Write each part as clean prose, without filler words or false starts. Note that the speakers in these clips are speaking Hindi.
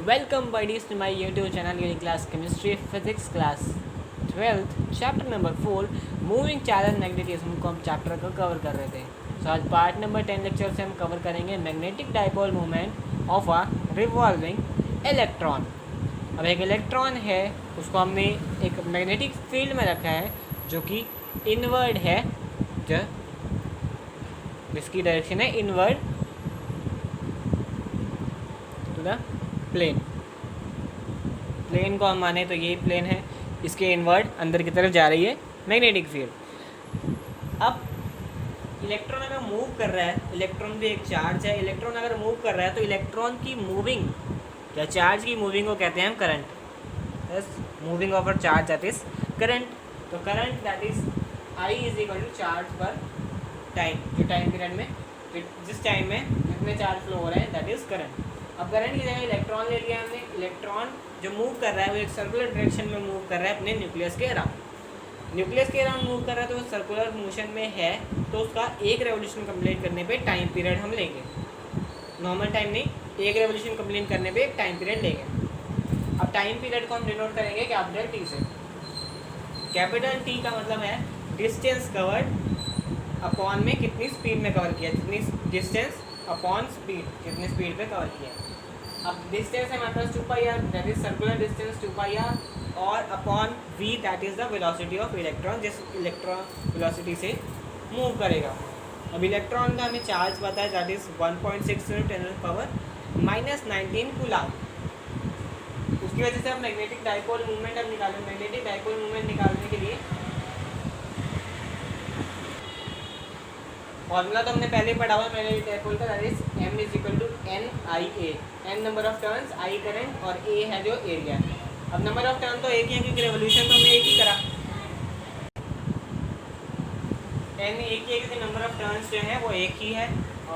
Welcome buddies to my YouTube channel Uni Class Chemistry Physics Class 12th Chapter number 4 Moving Charge Magnetism को हम चैप्टर को कवर कर रहे थे। तो आज पार्ट नंबर 10 लेक्चर से हम कवर करेंगे magnetic dipole movement of a revolving electron. अब एक इलेक्ट्रॉन है, उसको हमने एक मैग्नेटिक फील्ड में रखा है जो कि इनवर्ड है, जो जिसकी डायरेक्शन है इनवर्ड टू द प्लेन को हम माने तो यही प्लेन है, इसके इनवर्ड अंदर की तरफ जा रही है मैग्नेटिक फील्ड। अब इलेक्ट्रॉन अगर मूव कर रहा है, इलेक्ट्रॉन भी एक चार्ज है, इलेक्ट्रॉन अगर मूव कर रहा है तो इलेक्ट्रॉन की मूविंग या चार्ज की मूविंग को कहते हैं हम current. Yes, moving of a charge that is current. तो current that is I is equal to charge per time, जो टाइम पीरियड में जिस टाइम में जितने चार्ज फ्लो हो रहे हैं दैट इज करंट। अब करंट की जगह इलेक्ट्रॉन ले लिया हमने। इलेक्ट्रॉन जो मूव कर रहा है वो एक सर्कुलर डायरेक्शन में मूव कर रहा है अपने न्यूक्लियस के अराउंड। न्यूक्लियस के अराउंड मूव कर रहा है तो वो सर्कुलर मोशन में है, तो उसका एक रेवोल्यूशन कंप्लीट करने पे टाइम पीरियड हम लेंगे, नॉर्मल टाइम नहीं, एक रेवोल्यूशन कंप्लीट करने पे एक टाइम पीरियड लेंगे। अब टाइम पीरियड को हम डिनोट करेंगे कैपिटल टी से। कैपिटल टी का मतलब है डिस्टेंस कवर्ड अपॉन में कितनी स्पीड में कवर किया, जितनी डिस्टेंस अपॉन स्पीड, कितनी स्पीड पे कवर किया। अब डिस्टेंस है हमारे पास 2πr, that is circular distance 2πr, और upon v that is the velocity of electron, जिस इलेक्ट्रॉन वेलोसिटी से मूव करेगा। अब इलेक्ट्रॉन का हमें चार्ज पता है दैट इज 1.6 × 10⁻⁹ कूलम। उसकी वजह से हम मैग्नेटिक डाइपोल मूवमेंट अब निकालेंगे। मैग्नेटिक डाइपोल मूवमेंट निकालने के लिए फॉर्मूला तो हमने पहले पढ़ा हुआ मैग्नेटिक डाइपोल का, that is m is equal to NIA, n number of turns, I current और A है जो एरिया। अब नंबर ऑफ टर्न तो एक ही है क्योंकि रेवोल्यूशन तो हमने एक ही करा, n एक ही है क्योंकि नंबर ऑफ टर्न्स जो है वो एक ही है,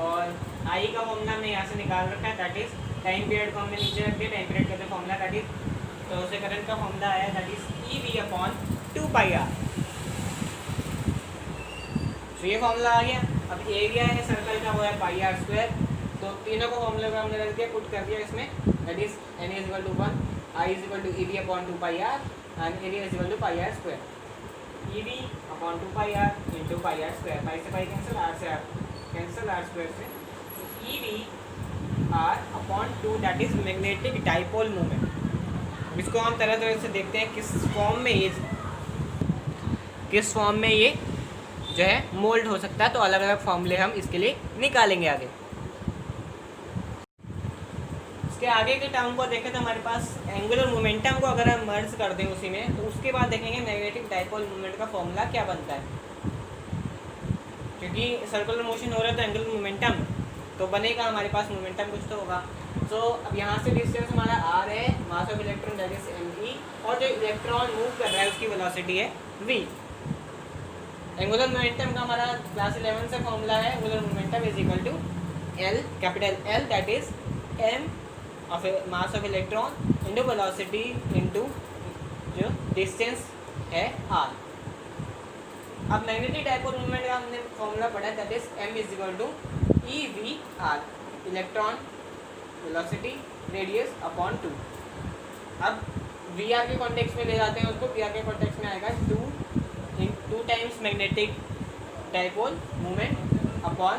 और I का फॉर्मूला हमने यहाँ से निकाल रखा है, दैट इज टाइम पीरियड को हमने नीचे रख दिया, टाइम पीरियड का फॉर्मूला दैट इज, तो उससे करंट का फॉर्मूला आया that is EV upon 2πr। तो ये फॉर्मूला आ गया। अब एरिया है सर्कल का वो है πr², तो तीनों को फॉर्मूले का हमने रख दिया, पुट कर दिया इसमें, that is n is equal to 1, I is equal to EV upon 2πr and area is equal to πr²। EV upon 2πr into πr², pi से पाई कैंसिल, r से r कैंसिल, r² से EV r upon 2 that is magnetic dipole movement. इसको हम तरह तरह से देखते हैं किस फॉर्म में ये जो है मोल्ड हो सकता है, तो अलग अलग फॉर्मूले हम इसके लिए निकालेंगे आगे। इसके आगे के टर्म को देखें तो हमारे पास एंगुलर मोमेंटम को अगर हम मर्ज कर दें उसी में, तो उसके बाद देखेंगे मैग्नेटिक डाइपोल मूवमेंट का फॉर्मूला क्या बनता है। क्योंकि सर्कुलर मोशन हो रहा है तो एंगुलर मोमेंटम तो बनेगा, हमारे पास मोमेंटम कुछ तो होगा। तो अब यहाँ से डिस्टेंस हमारा r है, मास of electron that is me, और जो इलेक्ट्रॉन मूव कर रहा है उसकी वेलोसिटी है v। एंगुलर मोमेंटम का हमारा क्लास 11 से फॉर्मूला है, angular momentum is equal to L, capital L that is m of mass of electron into velocity into जो डिस्टेंस है r। अब मैग्नेटिक डाइपोल मूवमेंट का हमने फॉर्मूला पढ़ा है that is m is equal to EVr, electron velocity radius upon 2। अब VR के कॉन्टेक्स्ट में ले जाते हैं उसको, VR के कॉन्टेक्स्ट में आएगा 2 times magnetic dipole movement upon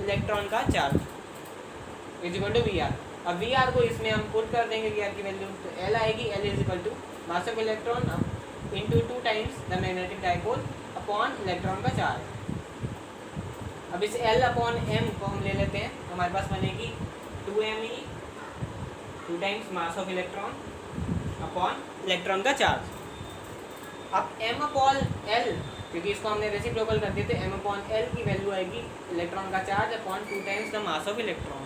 electron का charge is equal to VR। अब VR को इसमें हम पुट कर देंगे, VR की वैल्यू, तो L आएगी, L is equal to mass of electron into 2 times the magnetic dipole upon electron का चार्ज। अब इस L अपॉन M को हम ले लेते हैं, तो हमारे पास बनेगी 2me, 2 times mass of electron upon electron का चार्ज। अब m अपॉन l, क्योंकि इसको हमने रेसिप्रोकल कर दिया, तो m अपॉन l की वैल्यू आएगी इलेक्ट्रॉन का charge upon 2 times the mass of electron.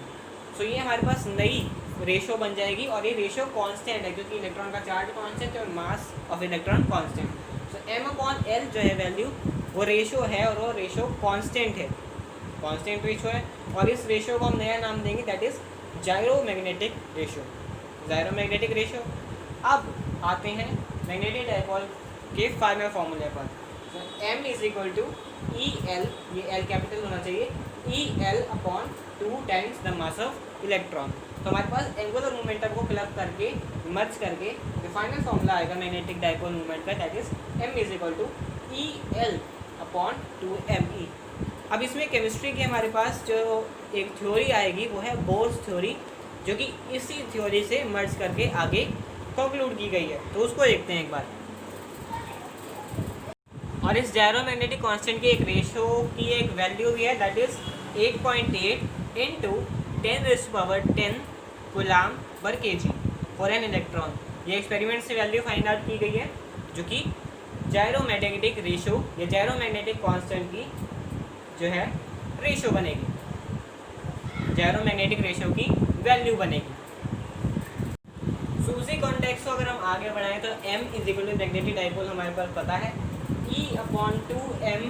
So ये हमारे पास नई रेशो बन जाएगी, और ये रेशो कांस्टेंट है क्योंकि इलेक्ट्रॉन का चार्ज कांस्टेंट है और मास of electron constant. So m upon l जो है वैल्यू वो रेशो है, और वो रेशो कांस्टेंट है, कांस्टेंट रेशो है, और इस रेशो को हम नया नाम देंगे दैट इज जायरोमैग्नेटिक रेशो, जायरोमैग्नेटिक रेशो। अब आते हैं मैग्नेटिक डाइपोल के फाइनल फॉर्मूले पर। तो m is equal to EL, ये L कैपिटल होना चाहिए, EL upon 2 times the mass of electron. तो हमारे पास एंगुलर मोमेंटम को फिलअप सब करके मर्ज करके जो फाइनल फॉर्मूला आएगा मैग्नेटिक डाइपोल मोमेंट का, that is m is equal to EL/2me। अब इसमें केमिस्ट्री की हमारे पास जो एक थ्योरी आएगी वो है बोर्स थ्योरी, जो कि इसी थ्योरी से मर्ज करके आगे कंक्लूड की गई है, तो उसको देखते हैं एक बार। और इस जायरोमैग्नेटिक कांस्टेंट की एक रेशो की एक वैल्यू भी है, दैट इज 8.8 इंटू 10⁻10 कूलाम पर kg फॉर एन इलेक्ट्रॉन। ये एक्सपेरिमेंट से वैल्यू फाइंड आउट की गई है, जो कि जायरोमैग्नेटिक रेशो या जायरोमैग्नेटिक कांस्टेंट की जो है रेशो बनेगी, जायरोमैग्नेटिक रेशो की वैल्यू बनेगी। सो उसी कॉन्टेक्स्ट को अगर हम आगे बढ़ाएं तो m is equal to magnetic dipole हमारे पास पता है E/2m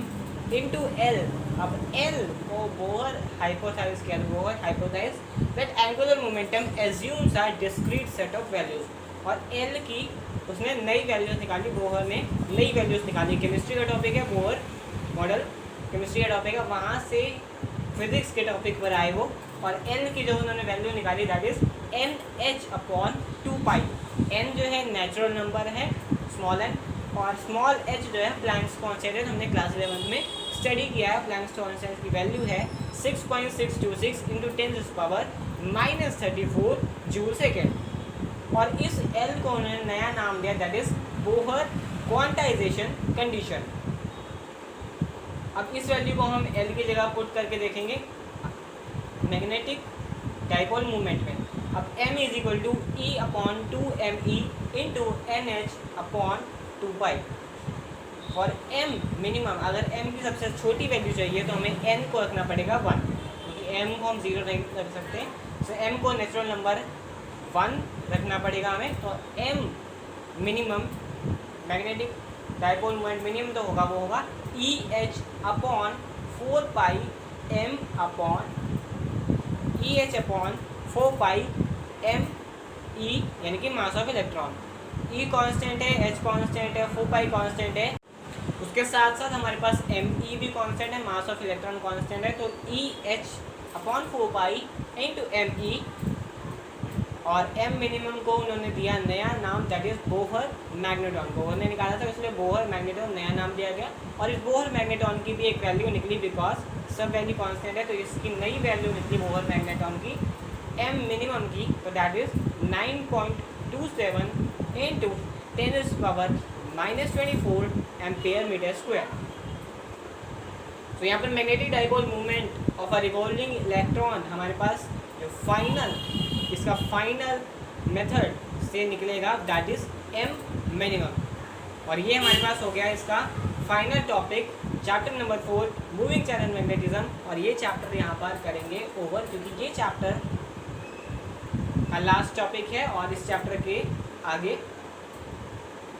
इंटू L। अब L को बोहर हाइपोथेसिस किया, Bohr hypothesis that angular momentum assumes are discrete set of values, और L की उसने नई वैल्यूज निकाली, बोहर ने नई वैल्यूज निकाली। केमिस्ट्री का टॉपिक है, बोहर मॉडल केमिस्ट्री का टॉपिक है, वहाँ से फिजिक्स के टॉपिक पर आए वो, और L की जो उन्होंने वैल्यू निकाली दैट इज NH/2π। N जो है नेचुरल नंबर है, स्मॉल n, और स्मॉल h जो है प्लैंक्स कांस्टेंट है, हमने क्लास 11 में स्टडी किया है। प्लैंक्स कांस्टेंट की वैल्यू है 6.626 इंटू 10⁻34 जूल सेकेंड। और इस L को उन्होंने नया नाम दिया, that is Bohr quantization condition. अब इस वैल्यू को हम L की जगह पुट करके देखेंगे मैग्नेटिक डाइपोल मूवमेंट में। अब m is equal to E/2me into NH/2π। और m मिनिमम, अगर m की सबसे छोटी वैल्यू चाहिए तो हमें n को रखना पड़ेगा 1, क्योंकि m को हम 0 नहीं रख सकते, सो m को नेचुरल नंबर 1 रखना पड़ेगा हमें। तो m minimum magnetic dipole moment minimum तो होगा, वो होगा EH/4πme यानी कि मास ऑफ इलेक्ट्रॉन। E कांस्टेंट है, H कांस्टेंट है, 4π कांस्टेंट है, उसके साथ साथ हमारे पास Me भी कांस्टेंट है, मास ऑफ इलेक्ट्रॉन कांस्टेंट है। तो EH/4π इंटू Me, और m मिनिमम को उन्होंने दिया नया नाम, that is Bohr magneton. Bohr ने निकाला था, इसलिए बोहर मैग्नेटॉन नया नाम दिया गया। और इस बोहर मैग्नेटॉन की भी एक वैल्यू निकली, बिकॉज सब वैल्यू कांस्टेंट है, तो इसकी नई वैल्यू निकली बोहर मैग्नेटॉन की m मिनिमम की, तो that is 9.27 into 10⁻24 ampere metre square. तो यहाँ पर magnetic dipole movement of a revolving electron हमारे पास जो फाइनल, इसका फाइनल मेथड से निकलेगा, दैट इज m मिनिमम। और ये हमारे पास हो गया इसका final topic, chapter number 4 moving channel magnetism. और ये चैप्टर यहाँ पर करेंगे ओवर, क्योंकि ये चैप्टर का लास्ट टॉपिक है, और इस चैप्टर के आगे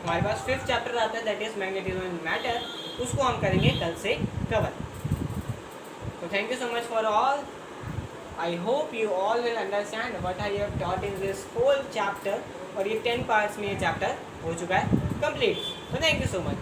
हमारे पास 5th चैप्टर आता है, that is magnetism and matter, उसको हम करेंगे कल से कवर। तो thank you so much for all. I hope you all will understand what I have taught in this whole chapter, और ये 10 पार्ट्स में ये चैप्टर हो चुका है कंप्लीट। तो थैंक यू सो मच।